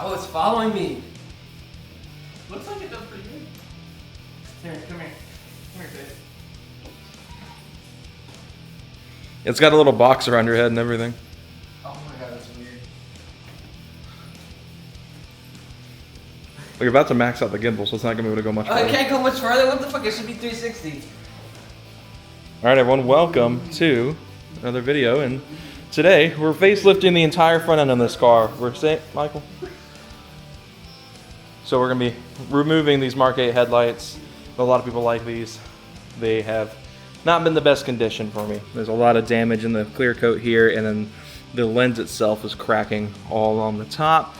Oh, it's following me. Looks like it does pretty good. Here, come here. Come here, babe. It's got a little box around your head and everything. Oh my god, that's weird. You're about to max out the gimbal, so it's not gonna be able to go much Oh, I further. can't go much further. What the fuck? It should be 360. All right, everyone, welcome to another video. And today we're facelifting the entire front end of this car. We're saying, Michael. So we're gonna be removing these Mark 8 headlights. A lot of people like these. They have not been the best condition for me. There's a lot of damage in the clear coat here, and then the lens itself is cracking all on the top.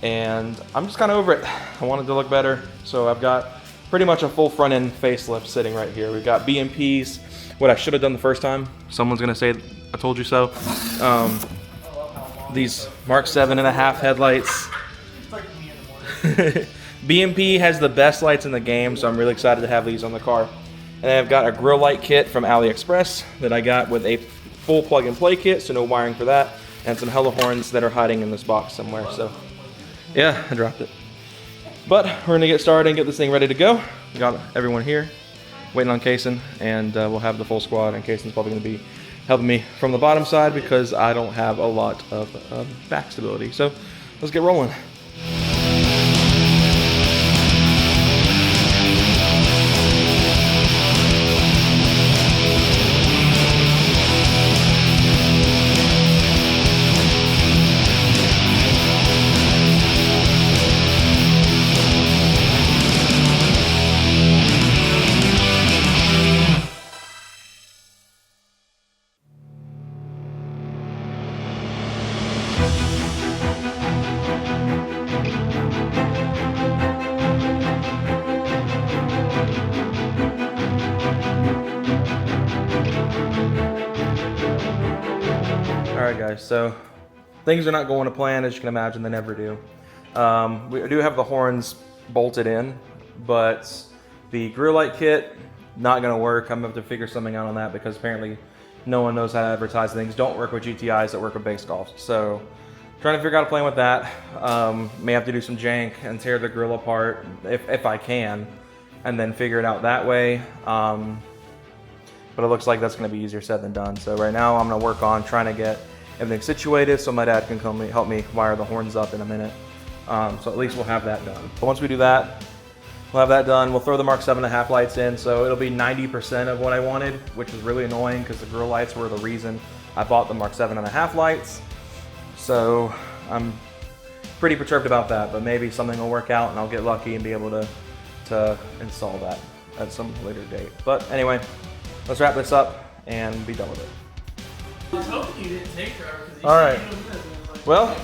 And I'm just kind of over it. I want it to look better. So I've got pretty much a full front end facelift sitting right here. We've got BMPs, what I should have done the first time. Someone's gonna say, I told you so. These Mark 7.5 headlights. BMP has the best lights in the game, so I'm really excited to have these on the car. And I've got a grill light kit from AliExpress that I got with a full plug and play kit, so no wiring for that, and some hella horns that are hiding in this box somewhere. So yeah, I dropped it. But we're gonna get started and get this thing ready to go. We got everyone here waiting on Kaysen, and we'll have the full squad, and Kaysen's probably gonna be helping me from the bottom side because I don't have a lot of back stability. So let's get rolling. Alright guys, so things are not going to plan, as you can imagine, they never do. We do have the horns bolted in, but the grill light kit, not going to work. I'm going to have to figure something out on that because apparently no one knows how to advertise things. Don't work with GTIs that work with base golfs. So trying to figure out a plan with that. May have to do some jank and tear the grill apart if I can, and then figure it out that way. But it looks like that's going to be easier said than done. So right now I'm going to work on trying to get everything situated so my dad can come help me wire the horns up in a minute. So at least we'll have that done. But once we do that, we'll have that done. We'll throw the Mark 7.5 lights in, so it'll be 90% of what I wanted, which is really annoying because the grill lights were the reason I bought the Mark 7.5 lights. So I'm pretty perturbed about that, but maybe something will work out and I'll get lucky and be able to install that at some later date. But anyway, let's wrap this up and be done with it. I was hoping you didn't take forever because All right. Well,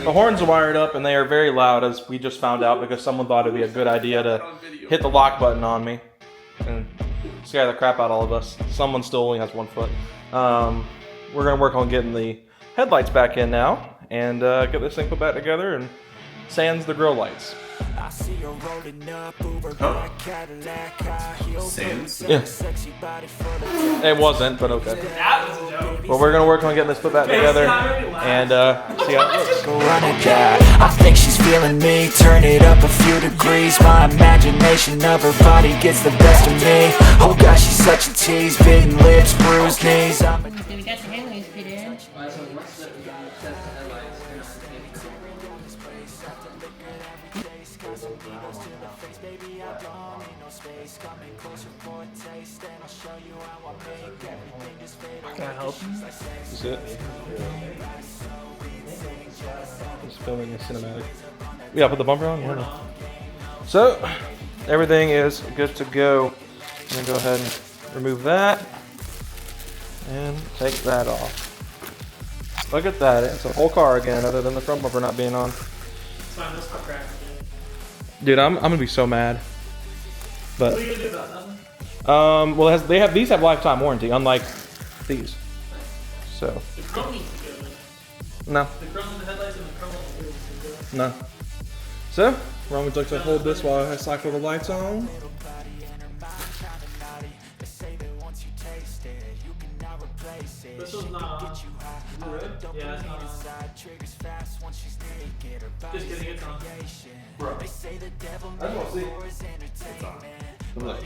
the horns are wired up and they are very loud, as we just found out, because someone thought it'd be a good idea to hit the lock button on me and scare the crap out of all of us. Someone still only has 1 foot. We're gonna work on getting the headlights back in now and get this thing put back together, and sans the grill lights. I see her rolling up Uber black Cadillac, high heels. Sans? Yeah. It wasn't, but okay. That was a joke. Well, we're gonna work on getting this put back together and see how it looks. Go run it down. I think she's feeling me. Turn it up a few degrees. My imagination of her body gets the best of me. Oh gosh, she's such a tease. Bitten lips, bruised knees. We got the headlights fitted in. Can I help you? Is it? Just filming a cinematic. Yeah, put the bumper on? Yeah. No. So, everything is good to go. I'm gonna go ahead and remove that and take that off. Look at that, it's a whole car again, other than the front bumper not being on. It's fine, this car cracked. Dude, I'm gonna be so mad. But What are you gonna do about nothing? well, these have lifetime warranty, unlike these. So The chrome needs to go in. no, The chrome in the headlights and the chrome on the wheels needs to go. no. So Roman looks to hold this while I cycle the lights on. This one's not on. Is it red? Yeah, it's not on. Just kidding, it's on. Bro. I just want to see. It's on. Look.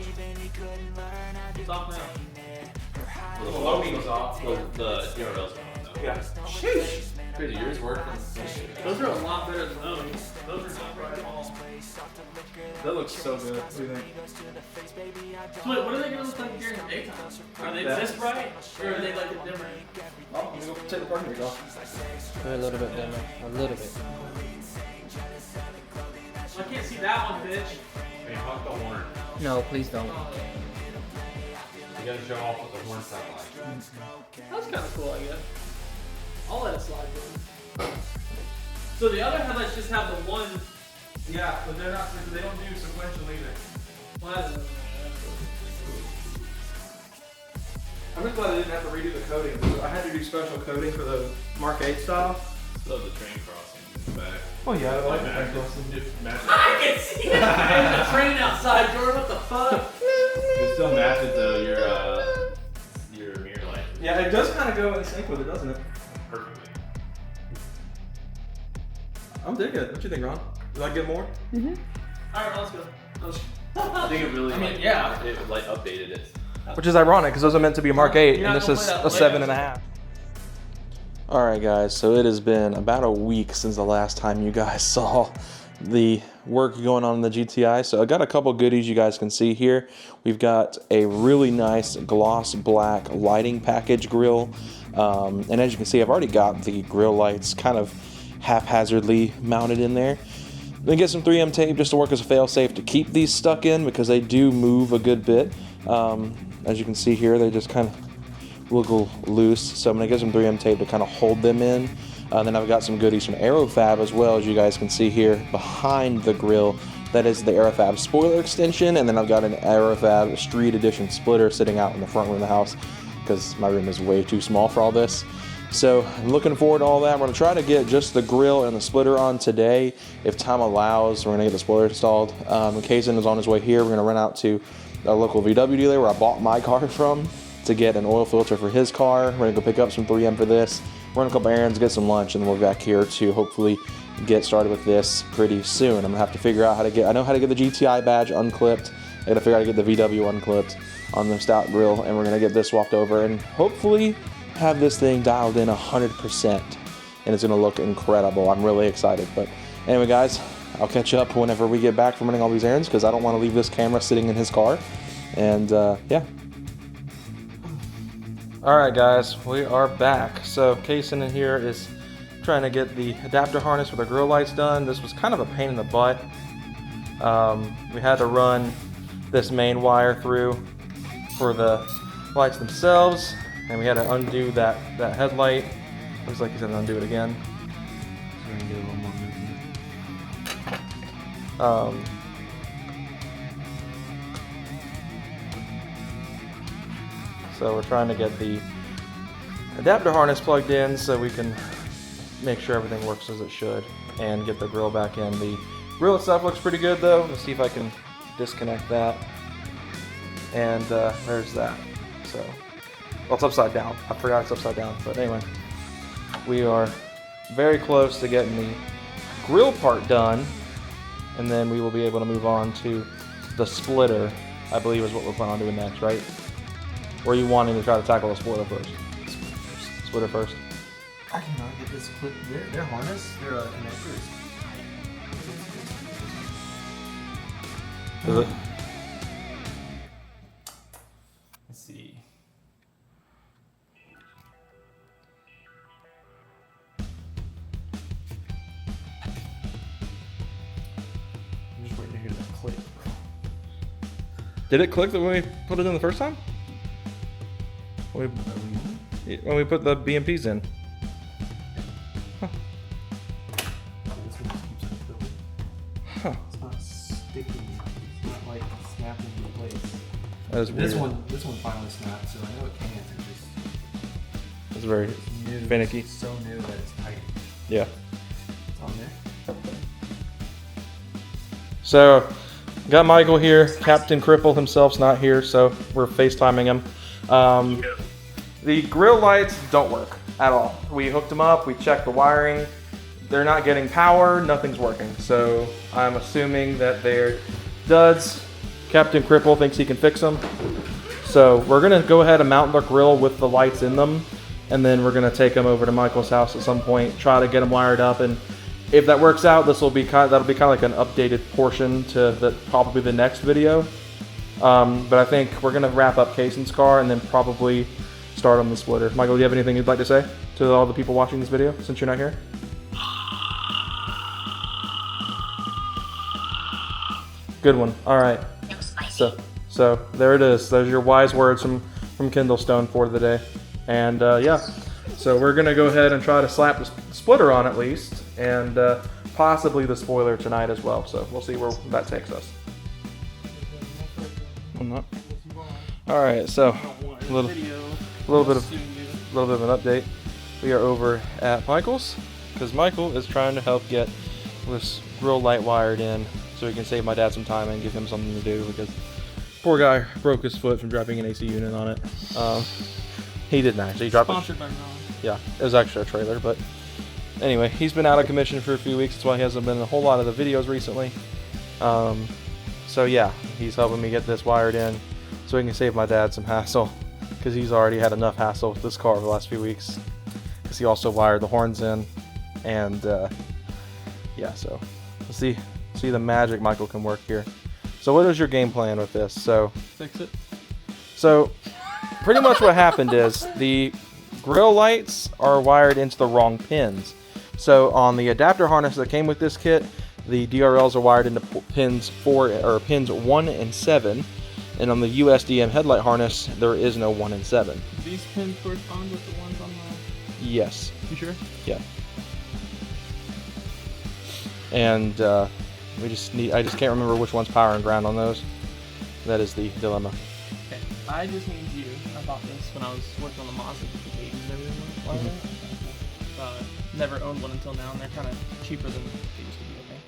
It's off now. The loading was off. The URL's on though. Yeah. Sheesh. Crazy, yours worked. Those are a lot better than those. Those are not right at all. That looks so good. What do you think? So wait, what are they gonna look like during the daytime? Are they this bright, or are they like a dimmer? Oh, you go take the parking brake off. A little bit dimmer. A little bit. I can't see that one, bitch. Hey, fuck the horn. No, please don't. You gotta show off what the horn sound like. That's kind of cool, I guess. I'll let it slide. Dude. So the other headlights just have the one. Yeah, but they're not. They don't do sequential either. Well, I don't know. I'm just glad I didn't have to redo the coating. I had to do special coating for the Mark 8 style. Love the train crossing in the back. Oh yeah, I like the Imagine- train crossing. It matches I can see it. There's a train outside, Jordan. What the fuck? It still matches though your mirror light Yeah, it does kind of go in sync with it, doesn't it? perfectly. I'm digging it. What you think, Ron? You like get more? All right, let's go. I think it really. I mean, like, yeah. It like updated it. Which is ironic because those are meant to be a Mark 8 You're and not this gonna is play that a later. 7.5. Alright guys, so it has been about a week since the last time you guys saw the work going on in the GTI. So I got a couple goodies you guys can see here. We've got a really nice gloss black lighting package grille. And as you can see, I've already got the grille lights kind of haphazardly mounted in there. Then get some 3M tape just to work as a fail-safe to keep these stuck in because they do move a good bit. As you can see here, they just kind of wiggle loose. So I'm going to get some 3M tape to kind of hold them in. Then I've got some goodies from Aerofabb as well, as you guys can see here behind the grille. That is the Aerofabb spoiler extension, and then I've got an Aerofabb Street Edition splitter sitting out in the front room of the house because my room is way too small for all this. So I'm looking forward to all that. We're going to try to get just the grill and the splitter on today. If time allows, we're going to get the spoiler installed. Kaysen is on his way here. We're going to run out to a local VW dealer where I bought my car from to get an oil filter for his car. We're going to go pick up some 3M for this, run a couple errands, get some lunch, and then we're back here to hopefully get started with this pretty soon. I'm going to have to figure out how to get, I know how to get the GTI badge unclipped. I got to figure out how to get the VW unclipped on the stout grill, and we're going to get this swapped over and hopefully have this thing dialed in 100%, and it's going to look incredible. I'm really excited. But anyway, guys, I'll catch up whenever we get back from running all these errands because I don't want to leave this camera sitting in his car. And yeah. All right, guys, we are back. So Kaysen in here is trying to get the adapter harness for the grill lights done. This was kind of a pain in the butt. We had to run this main wire through for the lights themselves, and we had to undo that headlight. Looks like he's gonna undo it again. So we can get a little more movement. So we're trying to get the adapter harness plugged in so we can make sure everything works as it should and get the grill back in. The grill itself looks pretty good though. Let's see if I can disconnect that. And there's that. So, well, it's upside down. I forgot it's upside down. But anyway, we are very close to getting the grill part done. And then we will be able to move on to the splitter, I believe is what we're planning on doing next, right? Or are you wanting to try to tackle the spoiler first? Splitter first. I cannot get this clip. Their harness, their connectors. Is it? Let's see. I'm just waiting to hear that click, bro. Did it click when we put it in the first time? When we put the BMPs in. Huh. This one just keeps on building. Huh. It's not sticky. It's not like snapping into place. That is weird. This one finally snapped, so I know it can't. It just It's very new. finicky. It's so new that it's tight. Yeah. It's on there. So, got Michael here. Captain Cripple himself's not here, so we're FaceTiming him. The grill lights don't work. at all. We hooked them up, we checked the wiring. They're not getting power, nothing's working. So I'm assuming that they're duds. Captain Cripple thinks he can fix them. So we're gonna go ahead and mount the grill with the lights in them, and then we're gonna take them over to Michael's house at some point, try to get them wired up, and if that works out, that'll be kind of like an updated portion to probably the next video. But I think we're gonna wrap up Cason's car and then probably start on the splitter. Michael, do you have anything you'd like to say to all the people watching this video since you're not here? Good one. All right. So there it is. Those are your wise words from Kindlestone for the day. And yeah, so we're gonna go ahead and try to slap the splitter on at least, and possibly the spoiler tonight as well. So we'll see where that takes us. I'm not. All right. So a little bit of an update. We are over at Michael's because Michael is trying to help get this grill light wired in so he can save my dad some time and give him something to do, because poor guy broke his foot from dropping an AC unit on it. He didn't actually. He dropped Sponsored by Ron. Yeah, it was actually a trailer, but anyway, he's been out of commission for a few weeks. That's why he hasn't been in a whole lot of the videos recently. So yeah, he's helping me get this wired in so he can save my dad some hassle, because he's already had enough hassle with this car over the last few weeks, because he also wired the horns in. And yeah, so let's see the magic Michael can work here. So what is your game plan with this? So Fix it. So pretty much what happened is the grill lights are wired into the wrong pins. So on the adapter harness that came with this kit, the DRLs are wired into pins 1 and 7, and on the USDM headlight harness there is no 1 and 7. Do these pins correspond with the ones on the? Yes. You sure? Yeah. And I just can't remember which one's power and ground on those. That is the dilemma. Okay. I just need you. I bought this when I was working on the Mazda 80s and everything. Never owned one until now, and they're kind of cheaper than they used to be, I think.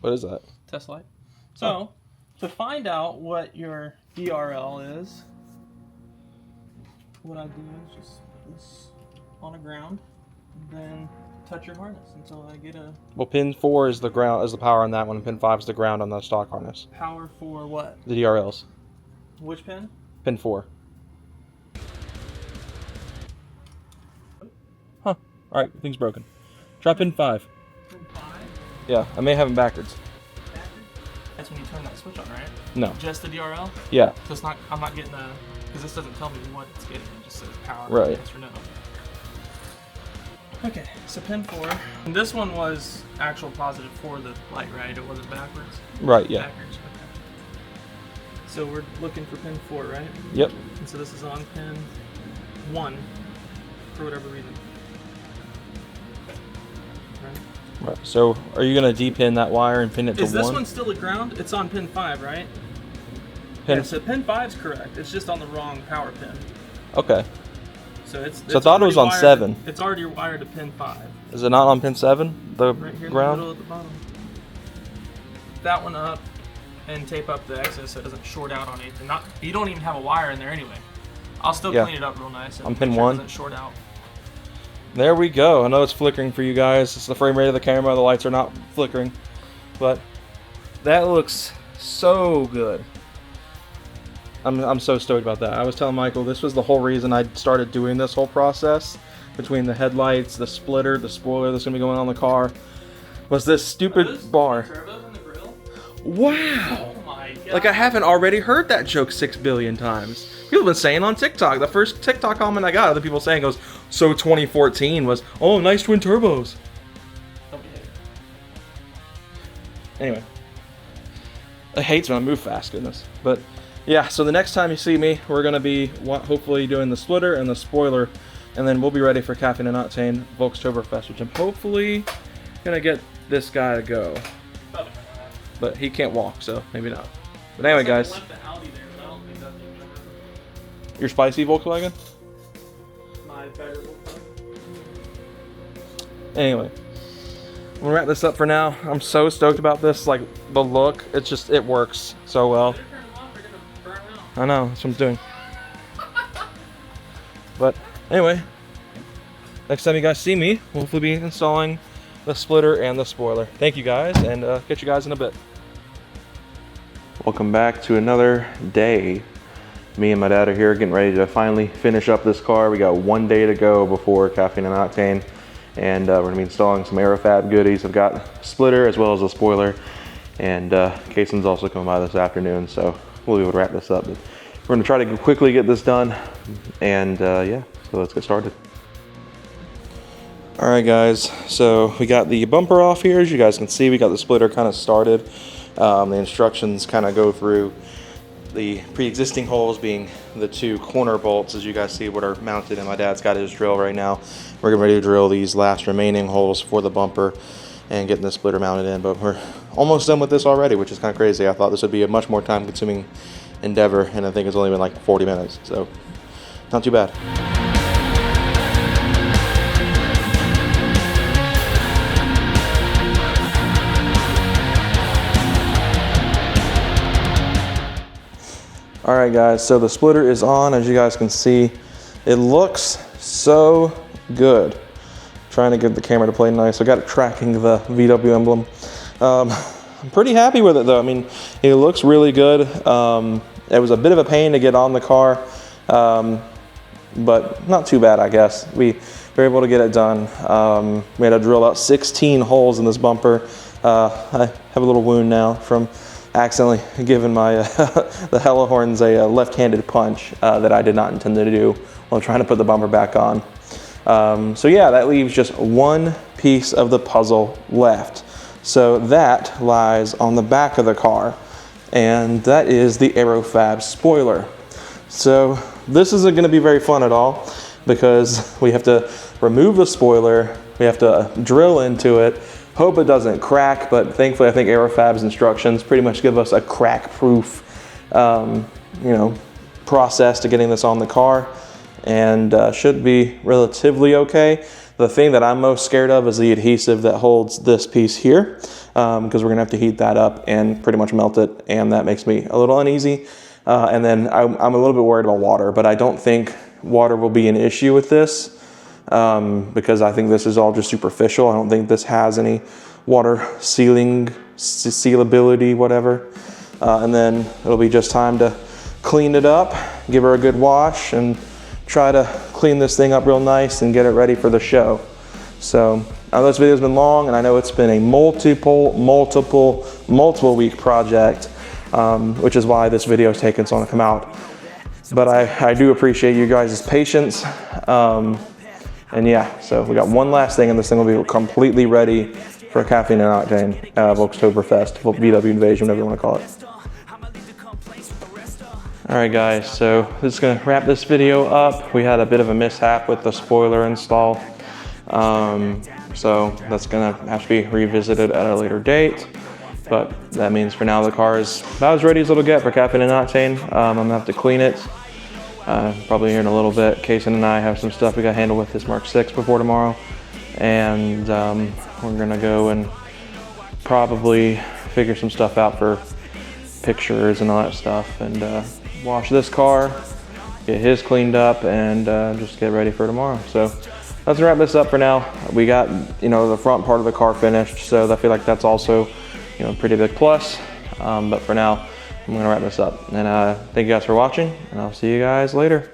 What is that? Test light. So, to find out what your DRL is, what I do is just put this on the ground, then touch your harness until I get a... Well, pin 4 is the ground, is the power on that one, and pin 5 is the ground on the stock harness. Power for what? The DRLs. Which pin? Pin 4. Huh. Alright, thing's broken. Try pin 5. Pin 5? Yeah, I may have them backwards. That's when you turn that switch on, right? No. Just the DRL? Yeah. So it's not, I'm not getting a... Because this doesn't tell me what it's getting, it just says power. Right. Yes or no. Okay, so pin 4. And this one was actual positive for the light, right? It wasn't backwards? Right, yeah. Backwards, okay. So we're looking for pin 4, right? Yep. And so this is on pin 1 for whatever reason. Right? Right. So are you going to de-pin that wire and pin it to 1? Is this one still a ground? It's on pin 5, right? Pin. Yeah, so pin 5's correct. It's just on the wrong power pin. Okay. So it's I thought it was on wired, 7. It's already wired to pin 5. Is it not on pin 7? The Right here ground? in the middle at the bottom. That one up and tape up the excess so it doesn't short out on anything. You don't even have a wire in there anyway. I'll still clean it up real nice. And on pin make sure 1? It doesn't short out. There we go. I know it's flickering for you guys. It's the frame rate of the camera. The lights are not flickering. But that looks so good. I'm so stoked about that. I was telling Michael this was the whole reason I started doing this whole process, between the headlights, the splitter, the spoiler that's gonna be going on the car, was this stupid bar. Turbos in the grill? Wow! Oh my god. Like I haven't already heard that joke 6 billion times. People have been saying on TikTok. The first TikTok comment I got, other people saying goes, so 2014 was, oh, nice twin turbos. Anyway. It hates when I move fast, goodness. But yeah, so the next time you see me, we're going to be hopefully doing the splitter and the spoiler, and then we'll be ready for Caffeine and Octane Volkstoberfest, which I'm hopefully going to get this guy to go. But he can't walk, so maybe not. But anyway, guys. Your spicy Volkswagen? My better Volkswagen. Anyway. We'll wrap this up for now. I'm so stoked about this, like the look. It's just, it works so well. I know, that's what I'm doing. But anyway, next time you guys see me, we'll hopefully be installing the splitter and the spoiler. Thank you guys, and catch you guys in a bit. Welcome back to another day. Me and my dad are here getting ready to finally finish up this car. We got 1 day to go before Caffeine and Octane, and we're gonna be installing some Aerofabb goodies. I've got a splitter as well as a spoiler, and Cason's also coming by this afternoon, so we'll be able to wrap this up. But we're gonna try to quickly get this done, and yeah, so let's get started. All right, guys, so we got the bumper off here. As you guys can see, we got the splitter kind of started. The instructions kind of go through the pre-existing holes being the 2 corner bolts, as you guys see, what are mounted, and my dad's got his drill right now. We're getting ready to drill these last remaining holes for the bumper and getting the splitter mounted in, but we're almost done with this already, which is kind of crazy. I thought this would be a much more time-consuming endeavor, and I think it's only been like 40 minutes, so not too bad. All right, guys, so the splitter is on. As you guys can see, it looks so good. Trying to get the camera to play nice. I got it tracking the VW emblem. I'm pretty happy with it though. I mean, it looks really good. It was a bit of a pain to get on the car, but not too bad, I guess. We were able to get it done. We had to drill out 16 holes in this bumper. I have a little wound now from accidentally giving my the hella horns a left-handed punch that I did not intend to do while trying to put the bumper back on. So yeah, that leaves just one piece of the puzzle left. So that lies on the back of the car, and that is the Aerofabb spoiler. So this isn't gonna be very fun at all because we have to remove the spoiler, we have to drill into it, hope it doesn't crack, but thankfully I think Aerofabb's instructions pretty much give us a crack-proof process to getting this on the car, and should be relatively okay. The thing that I'm most scared of is the adhesive that holds this piece here, because we're gonna have to heat that up and pretty much melt it, and that makes me a little uneasy. And then I'm a little bit worried about water, but I don't think water will be an issue with this. Because I think this is all just superficial. I don't think this has any water sealability, whatever. And then it'll be just time to clean it up, give her a good wash, and try to clean this thing up real nice and get it ready for the show. So I know this video's been long, and I know it's been a multiple week project, which is why this video is taking so long to come out. But I do appreciate you guys' patience. And yeah, so we got one last thing, and this thing will be completely ready for Caffeine and Octane Oktoberfest, VW Invasion, whatever you want to call it. All right, guys, so this is going to wrap this video up. We had a bit of a mishap with the spoiler install, so that's going to have to be revisited at a later date. But that means for now the car is about as ready as it'll get for Caffeine and Octane. I'm going to have to clean it. Probably here in a little bit. Kason and I have some stuff we got to handle with this Mark 6 before tomorrow, and we're gonna go and probably figure some stuff out for pictures and all that stuff, and wash this car, get his cleaned up, and just get ready for tomorrow. So let's wrap this up for now. We got the front part of the car finished, so I feel like that's also a pretty big plus. But for now, I'm gonna wrap this up, and thank you guys for watching, and I'll see you guys later.